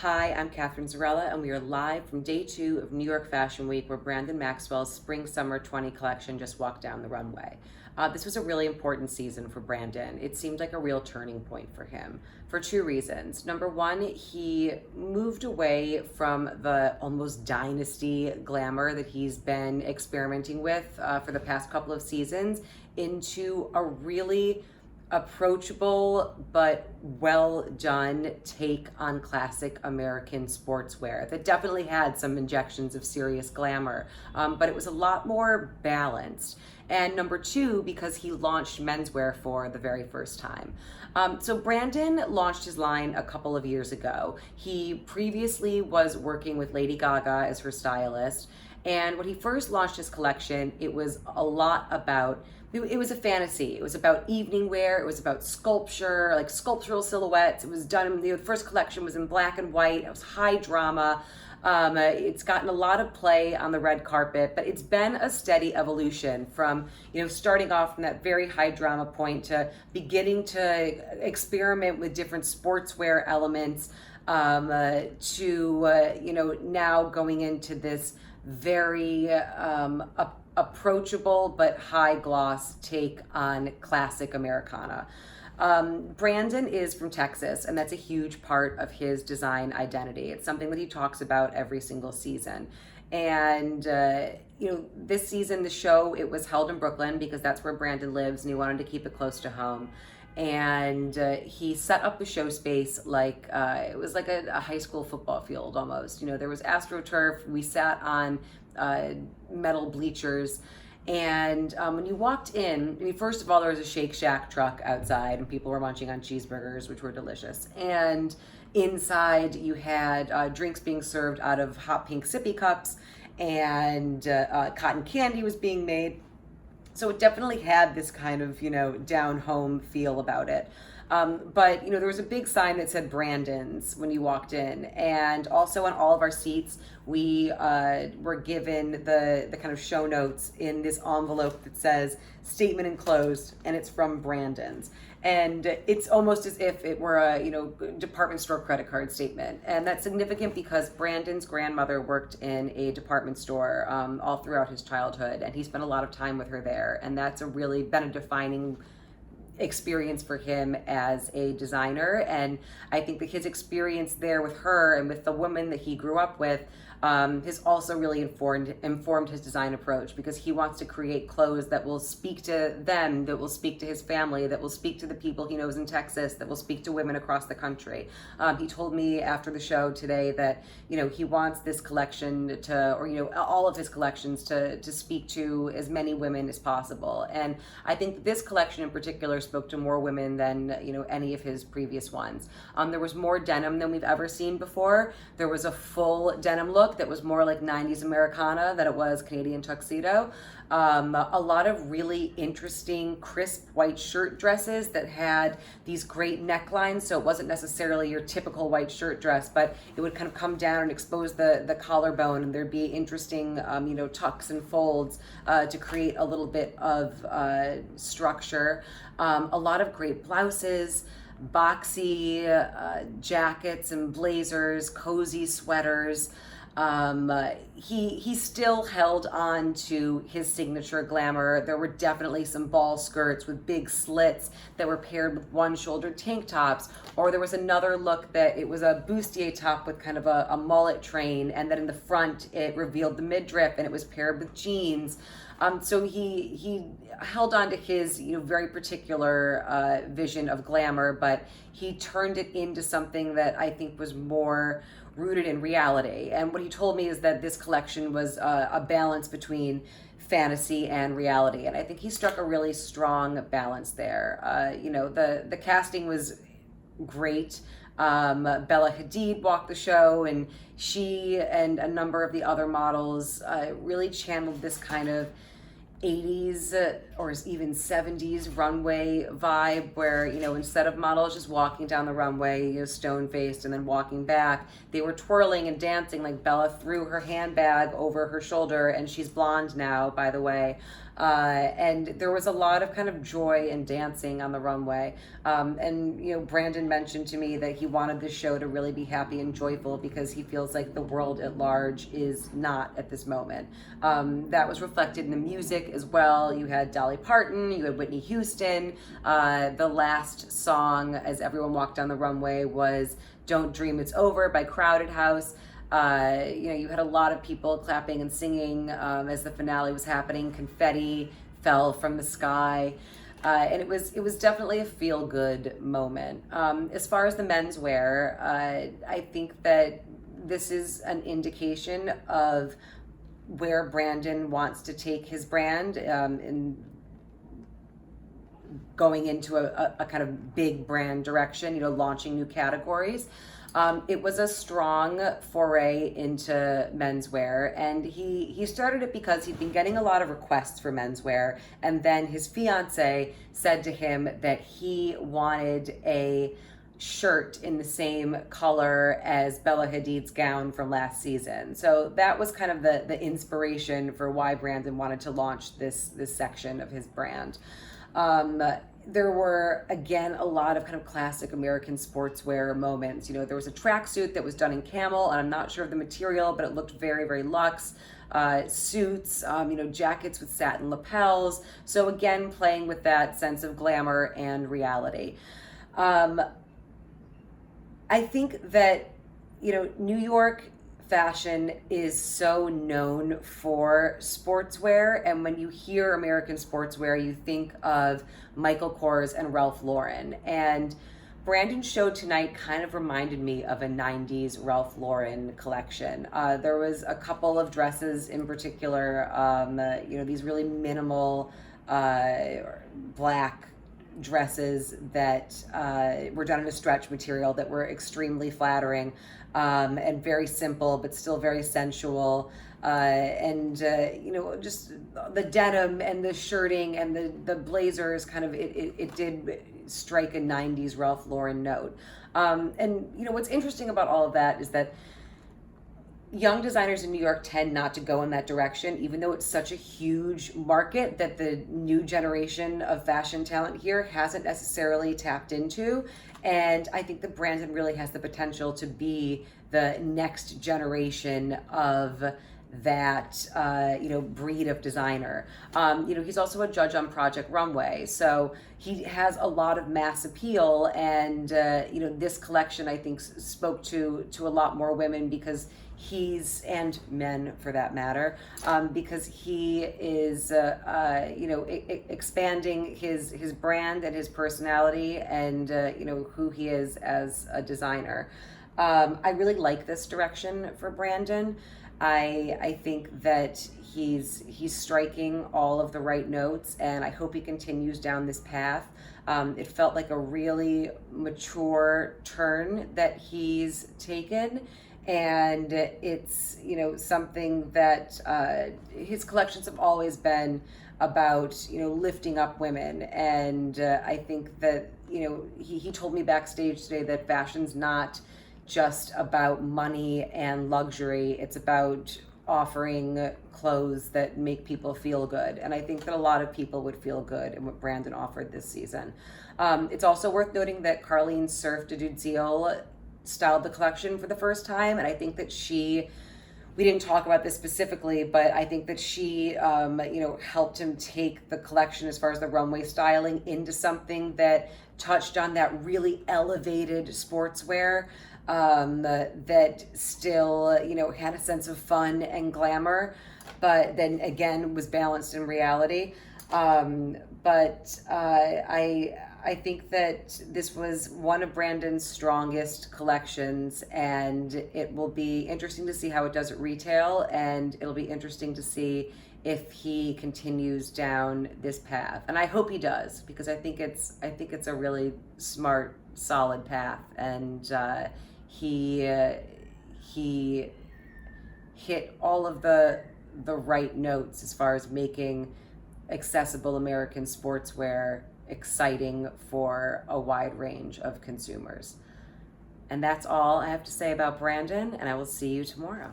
Hi, I'm Katharine Zarrella, and we are live from day 2 of New York Fashion Week, where Brandon Maxwell's Spring Summer 20 collection just walked down the runway. This was a really important season for Brandon. It seemed like a real turning point for him for two reasons. Number one, he moved away from the almost dynasty glamour that he's been experimenting with for the past couple of seasons into a really approachable but well done take on classic American sportswear that definitely had some injections of serious glamour, but it was a lot more balanced. And number two, because he launched menswear for the very first time. So Brandon launched his line a couple of years ago. He previously was working with Lady Gaga as her stylist. And when he first launched his collection, it was a lot about, it was a fantasy. It was about evening wear. It was about sculpture, like sculptural silhouettes. It was done, the first collection was in black and white. It was high drama. It's gotten a lot of play on the red carpet, but it's been a steady evolution from, starting off from that very high drama point to beginning to experiment with different sportswear elements, to now going into this very approachable but high gloss take on classic Americana. Brandon is from Texas, and that's a huge part of his design identity. It's something that he talks about every single season. And, this season, the show, it was held in Brooklyn because that's where Brandon lives, and he wanted to keep it close to home. And he set up the show space like it was like a high school football field almost. There was AstroTurf. We sat on metal bleachers. And when you walked in, first of all, there was a Shake Shack truck outside, and people were munching on cheeseburgers, which were delicious. And inside, you had drinks being served out of hot pink sippy cups, and cotton candy was being made. So it definitely had this kind of, down home feel about it. But there was a big sign that said Brandon's when you walked in. And also on all of our seats, we were given the kind of show notes in this envelope that says statement enclosed, and it's from Brandon's. And it's almost as if it were a, department store credit card statement. And that's significant because Brandon's grandmother worked in a department store all throughout his childhood, and he spent a lot of time with her there. And that's been a defining experience for him as a designer. And I think that his experience there with her and with the woman that he grew up with has also really informed his design approach, because he wants to create clothes that will speak to them, that will speak to his family, that will speak to the people he knows in Texas, that will speak to women across the country. He told me after the show today that he wants this collection to, or all of his collections to speak to as many women as possible. And I think that this collection in particular spoke to more women than any of his previous ones. There was more denim than we've ever seen before. There was a full denim look that was more like 90s Americana than it was Canadian tuxedo. A lot of really interesting crisp white shirt dresses that had these great necklines, so it wasn't necessarily your typical white shirt dress, but it would kind of come down and expose the collarbone, and there'd be interesting tucks and folds to create a little bit of structure. A lot of great blouses, boxy jackets and blazers, cozy sweaters. He still held on to his signature glamour. There were definitely some ball skirts with big slits that were paired with one-shouldered tank tops, or there was another look that it was a bustier top with kind of a mullet train, and then in the front it revealed the midriff and it was paired with jeans. So he held on to his very particular vision of glamour, but he turned it into something that I think was more rooted in reality. And what he told me is that this collection was a balance between fantasy and reality, and I think he struck a really strong balance there. The casting was great. Bella Hadid walked the show, and she and a number of the other models really channeled this kind of 80s or even 70s runway vibe where, instead of models just walking down the runway, stone-faced and then walking back, they were twirling and dancing. Like Bella threw her handbag over her shoulder, and she's blonde now, by the way. And there was a lot of kind of joy and dancing on the runway. And, Brandon mentioned to me that he wanted this show to really be happy and joyful because he feels like the world at large is not at this moment. That was reflected in the music as well. You had Dolly Parton, you had Whitney Houston. The last song as everyone walked down the runway was Don't Dream It's Over by Crowded House. You had a lot of people clapping and singing as the finale was happening. Confetti fell from the sky. And it was definitely a feel-good moment. As far as the menswear, I think that this is an indication of where Brandon wants to take his brand in going into a kind of big brand direction, launching new categories. It was a strong foray into menswear, and he started it because he'd been getting a lot of requests for menswear, and then his fiance said to him that he wanted a shirt in the same color as Bella Hadid's gown from last season. So that was kind of the inspiration for why Brandon wanted to launch this section of his brand. There were, again, a lot of kind of classic American sportswear moments. There was a tracksuit that was done in camel, and I'm not sure of the material, but it looked very, very luxe. Suits, jackets with satin lapels. So again, playing with that sense of glamour and reality. I think that, New York fashion is so known for sportswear, and when you hear American sportswear, you think of Michael Kors and Ralph Lauren. And Brandon's show tonight kind of reminded me of a 90s Ralph Lauren collection. There was a couple of dresses in particular, these really minimal black dresses that were done in a stretch material that were extremely flattering and very simple, but still very sensual. Just the denim and the shirting and the blazers kind of, it did strike a 90s Ralph Lauren note. What's interesting about all of that is that young designers in New York tend not to go in that direction, even though it's such a huge market that the new generation of fashion talent here hasn't necessarily tapped into. And I think that Brandon really has the potential to be the next generation of that breed of designer. He's also a judge on Project Runway, so he has a lot of mass appeal, and this collection I think spoke to a lot more women because and men for that matter, because he is expanding his brand and his personality and who he is as a designer. I really like this direction for Brandon. I think that he's striking all of the right notes, and I hope he continues down this path. It felt like a really mature turn that he's taken, and it's something that his collections have always been about lifting up women, and I think that he told me backstage today that fashion's not just about money and luxury. It's about offering clothes that make people feel good. And I think that a lot of people would feel good in what Brandon offered this season. It's also worth noting that Carlene Surf de Dudzil styled the collection for the first time. And I think that we didn't talk about this specifically, but I think that she, helped him take the collection as far as the runway styling into something that touched on that really elevated sportswear that still, had a sense of fun and glamour, but then again was balanced in reality. I think that this was one of Brandon's strongest collections, and it will be interesting to see how it does at retail, and it'll be interesting to see if he continues down this path. And I hope he does, because I think it's a really smart, solid path, and he hit all of the right notes as far as making accessible American sportswear exciting for a wide range of consumers. And that's all I have to say about Brandon, and I will see you tomorrow.